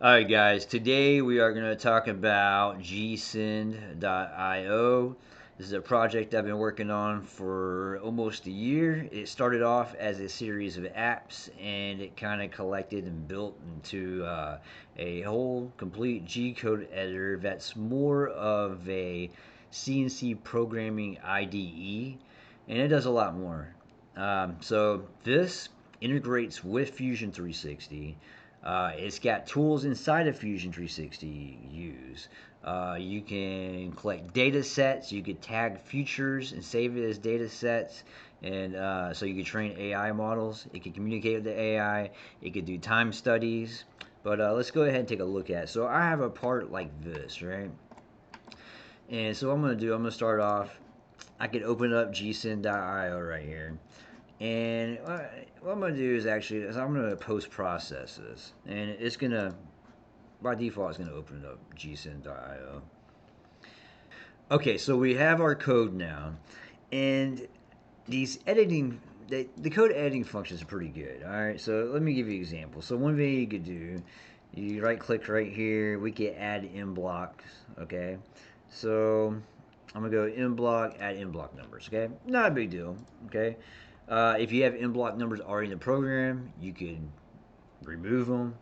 Alright guys, today we are going to talk about Gcode.io. This is a project I've been working on for almost a year. It started off as a series of apps and it kind of collected and built into a whole complete Gcode editor that's more of a CNC programming IDE, and it does a lot more. So this integrates with Fusion 360. It's got tools inside of Fusion 360 you use. You can collect data sets. You could tag features and save it as data sets. And so you could train AI models. It could communicate with the AI. It could do time studies. But let's go ahead and take a look at it. So I have a part like this, right? And so what I'm going to start off. I could open up gcode.io right here. And what I'm going to do is I'm going to post process this. And it's going to, by default, it's going to open up gcode.io. Okay, so we have our code now. And these the code editing functions are pretty good. All right, so let me give you an example. So one thing you could do, you right click right here, we can add in blocks, okay? So I'm gonna go in block, add in block numbers, okay? Not a big deal, okay? If you have in block numbers already in the program, you can remove them.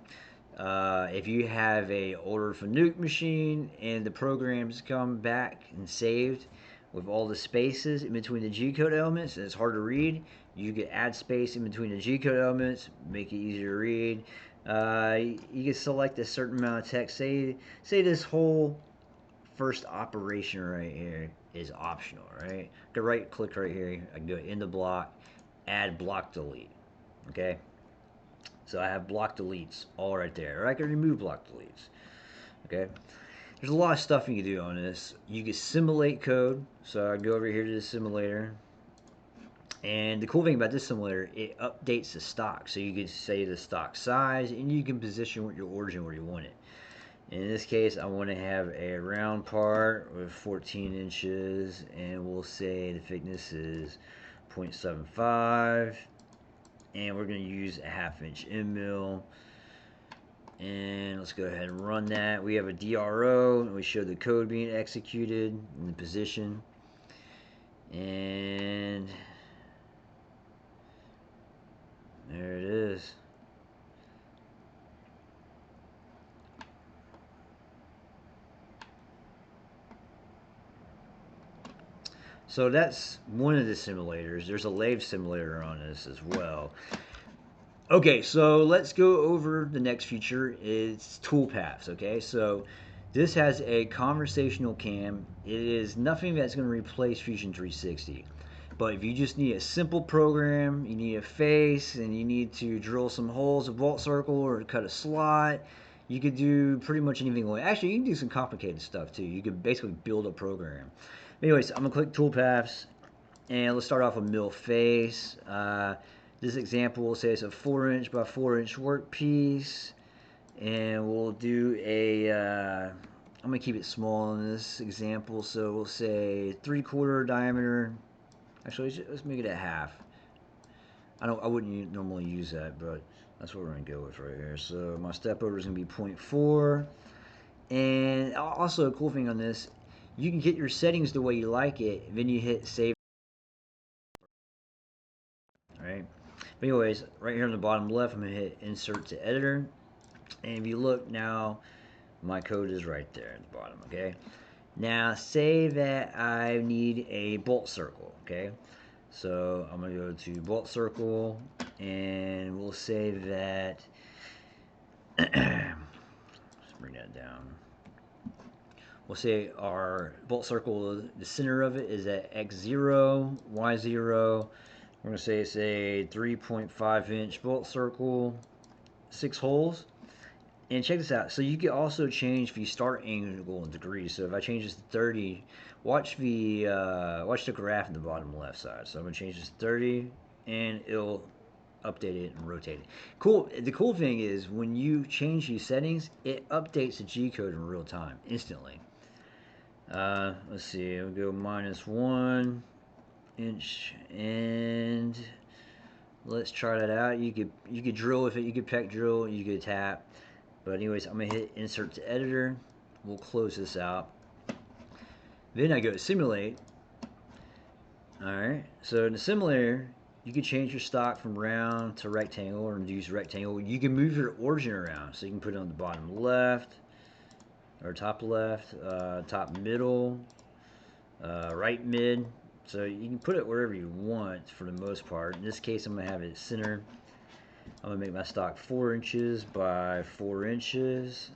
If you have a older Fanuc machine and the programs come back and saved with all the spaces in between the G-code elements and it's hard to read, you can add space in between the G-code elements, make it easier to read. You can select a certain amount of text. Say this whole first operation right here is optional, right? I can right click right here. I can go into block, add block delete. Okay, so I have block deletes all right there. Or I can remove block deletes. Okay, there's a lot of stuff you can do on this. You can simulate code. So I go over here to the simulator. And the cool thing about this simulator, it updates the stock. So you can say the stock size and you can position your origin where you want it. In this case, I want to have a round part with 14 inches, and we'll say the thickness is 0.75, and we're going to use a 1/2 inch end mill. And let's go ahead and run that. We have a DRO, and we show the code being executed in the position. And there it is. So that's one of the simulators. There's a lathe simulator on this as well. Okay, so let's go over the next feature. It's toolpaths. Okay, so this has a conversational CAM. It is nothing that's going to replace Fusion 360. But if you just need a simple program, you need a face, and you need to drill some holes, a bolt circle, or cut a slot, you could do pretty much anything. Actually, you can do some complicated stuff too. You could basically build a program. Anyways, I'm gonna click toolpaths, and let's start off with mill face. This example will say it's a 4-inch by 4-inch workpiece, and we'll do I'm gonna keep it small in this example, so we'll say 3/4 diameter. Actually, let's make it a half. I wouldn't normally use that, but that's what we're gonna go with right here. So my step over is gonna be 0.4, and also a cool thing on this, you can get your settings the way you like it. Then you hit save. Right. But anyways, right here on the bottom left, I'm gonna hit insert to editor, and if you look now, my code is right there at the bottom. Okay. Now say that I need a bolt circle. Okay. So I'm gonna go to bolt circle, and we'll say that. Let's bring that down. We'll say our bolt circle, the center of it is at x0, y0. We're going to say it's a 3.5-inch bolt circle, 6 holes. And check this out. So you can also change the start angle in degrees. So if I change this to 30, watch the graph in the bottom left side. So I'm going to change this to 30, and it'll update it and rotate it. Cool. The cool thing is when you change these settings, it updates the G-code in real time, instantly. Let's see. We'll go -1 inch, and let's try that out. You could drill with it. You could peck drill. You could tap. But anyways, I'm gonna hit insert to editor. We'll close this out. Then I go to simulate. Alright, so in the simulator, you can change your stock from round to rectangle or use rectangle. You can move your origin around, so you can put it on the bottom left, or top left, top middle, right mid. So you can put it wherever you want for the most part. In this case, I'm going to have it centered. I'm going to make my stock 4 inches by 4 inches.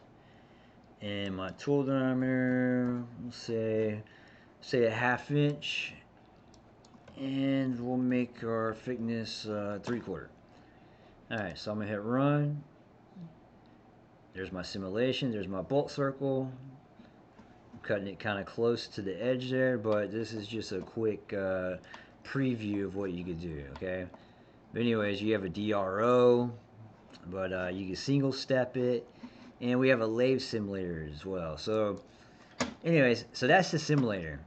And my tool diameter, let's say a ½ inch. And we'll make our thickness 3/4. Alright, so I'm going to hit run. There's my simulation. There's my bolt circle. I'm cutting it kind of close to the edge there, but this is just a quick preview of what you could do, okay? But anyways, you have a DRO, but you can single step it. And we have a lathe simulator as well. So anyways, so that's the simulator.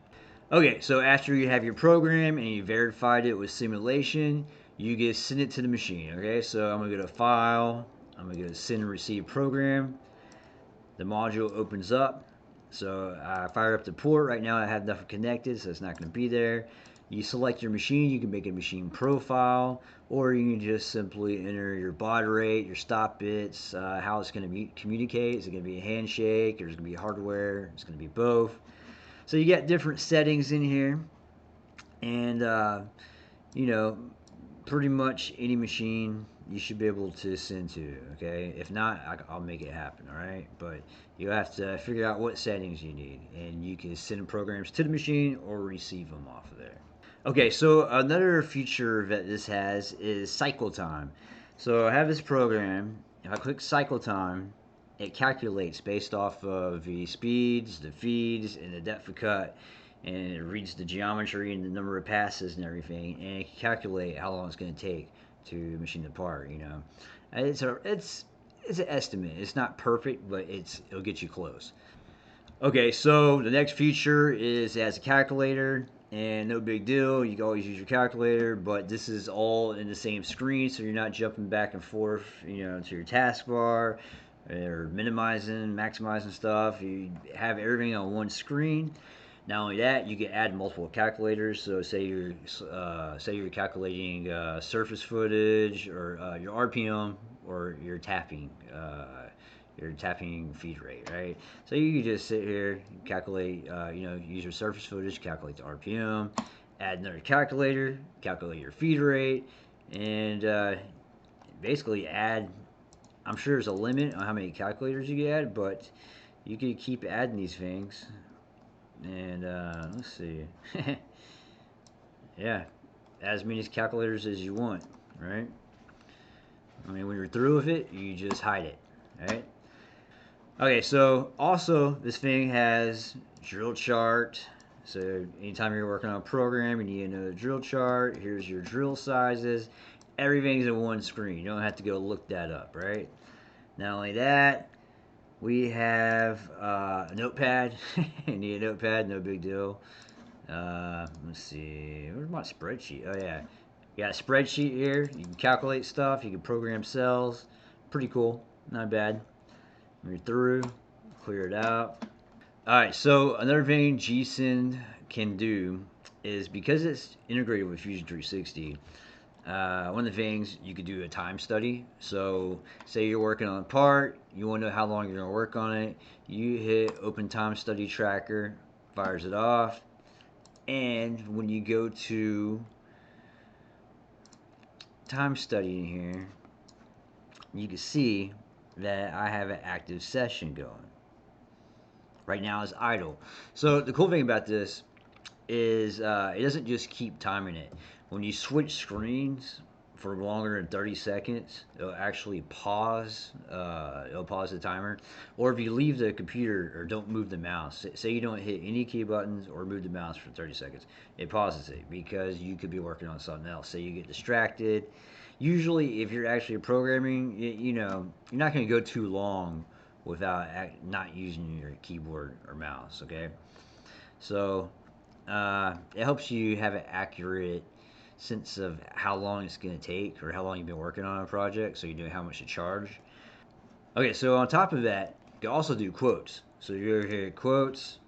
Okay, so after you have your program and you verified it with simulation, you get send it to the machine. Okay, so I'm gonna go to File, I'm gonna go to Send and Receive Program. The module opens up. So I fire up the port. Right now I have nothing connected, so it's not gonna be there. You select your machine. You can make a machine profile, or you can just simply enter your baud rate, your stop bits, how it's gonna communicate. Is it gonna be a handshake, or is it gonna be hardware? It's gonna be both. So you got different settings in here, and you know, pretty much any machine you should be able to send to. Okay, if not, I'll make it happen. All right, but you have to figure out what settings you need, and you can send programs to the machine or receive them off of there. Okay, so another feature that this has is cycle time. So I have this program. If I click cycle time, it calculates based off of the speeds, the feeds, and the depth of cut, and it reads the geometry and the number of passes and everything, and it can calculate how long it's going to take to machine the part. You know, it's an estimate. It's not perfect, but it'll get you close. Okay, so the next feature is it has a calculator, and no big deal. You can always use your calculator, but this is all in the same screen, so you're not jumping back and forth, you know, to your taskbar or minimizing, maximizing stuff. You have everything on one screen. Not only that, you can add multiple calculators. So say you're calculating surface footage or your RPM or your tapping feed rate, right? So you can just sit here, calculate, use your surface footage, calculate the RPM, add another calculator, calculate your feed rate, and basically add. I'm sure there's a limit on how many calculators you can add, but you can keep adding these things. And let's see. Yeah, as many calculators as you want, right? I mean, when you're through with it, you just hide it, right? Okay, so also this thing has drill chart. So anytime you're working on a program, you need to know the drill chart. Here's your drill sizes. Everything's in one screen. You don't have to go look that up, right? Not only that, we have a notepad. You need a notepad, no big deal. Let's see, where's my spreadsheet? Oh yeah, you got a spreadsheet here. You can calculate stuff. You can program cells. Pretty cool, not bad. When you're through, clear it out. Alright, so another thing Gcode can do is because it's integrated with Fusion 360, one of the things you could do a time study. So say you're working on a part, you want to know how long you're going to work on it, you hit open time study tracker, fires it off, and when you go to time study in here, you can see that I have an active session going. Right now it's idle. So the cool thing about this is it doesn't just keep timing it. When you switch screens for longer than 30 seconds, it'll actually pause. It'll pause the timer. Or if you leave the computer or don't move the mouse, say you don't hit any key buttons or move the mouse for 30 seconds, it pauses it because you could be working on something else. Say you get distracted. Usually, if you're actually programming, you're not going to go too long without not using your keyboard or mouse. Okay, so it helps you have an accurate sense of how long it's going to take or how long you've been working on a project, so you know how much to charge. Okay, so on top of that, you can also do quotes. So you're here quotes,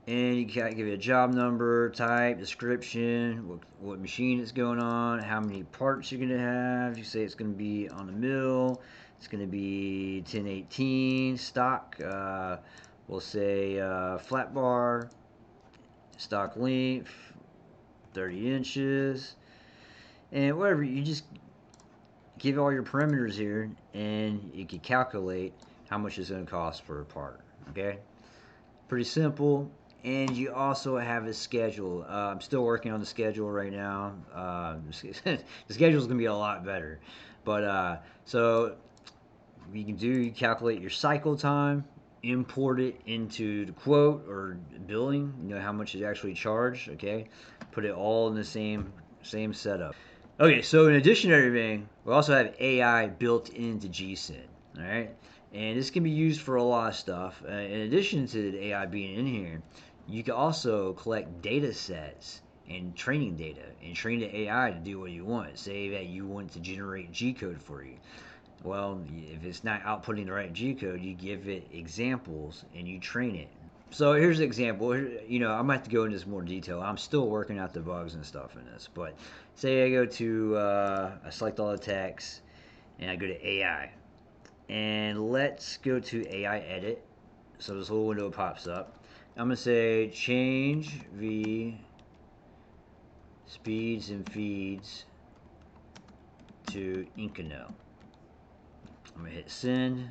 and you can give it a job number, type, description, what machine it's going on, how many parts you're gonna have. You say it's gonna be on the mill. It's gonna be 1018 stock. We'll say flat bar, stock length, 30 inches, and whatever. You just give all your parameters here, and you can calculate how much it's going to cost per part. Okay, pretty simple. And you also have a schedule. I'm still working on the schedule right now. The schedule is going to be a lot better. But so you calculate your cycle time, import it into the quote or billing. You know how much is actually charged. Okay, put it all in the same setup. Okay, so in addition to everything, we also have AI built into Gcode. All right, and this can be used for a lot of stuff. In addition to the AI being in here, you can also collect data sets and training data and train the AI to do what you want. Say that you want to generate Gcode for you. Well, if it's not outputting the right Gcode, you give it examples and you train it. So here's an example. You know, I might have to go into this more detail. I'm still working out the bugs and stuff in this. But say I go to, I select all the text, and I go to AI. And let's go to AI edit. So this little window pops up. I'm going to say change the speeds and feeds to Incano. I'm going to hit send.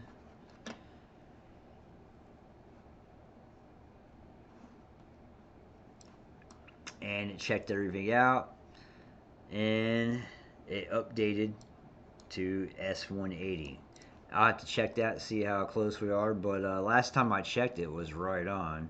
And it checked everything out, and it updated to S180. I'll have to check that, see how close we are, but last time I checked it was right on.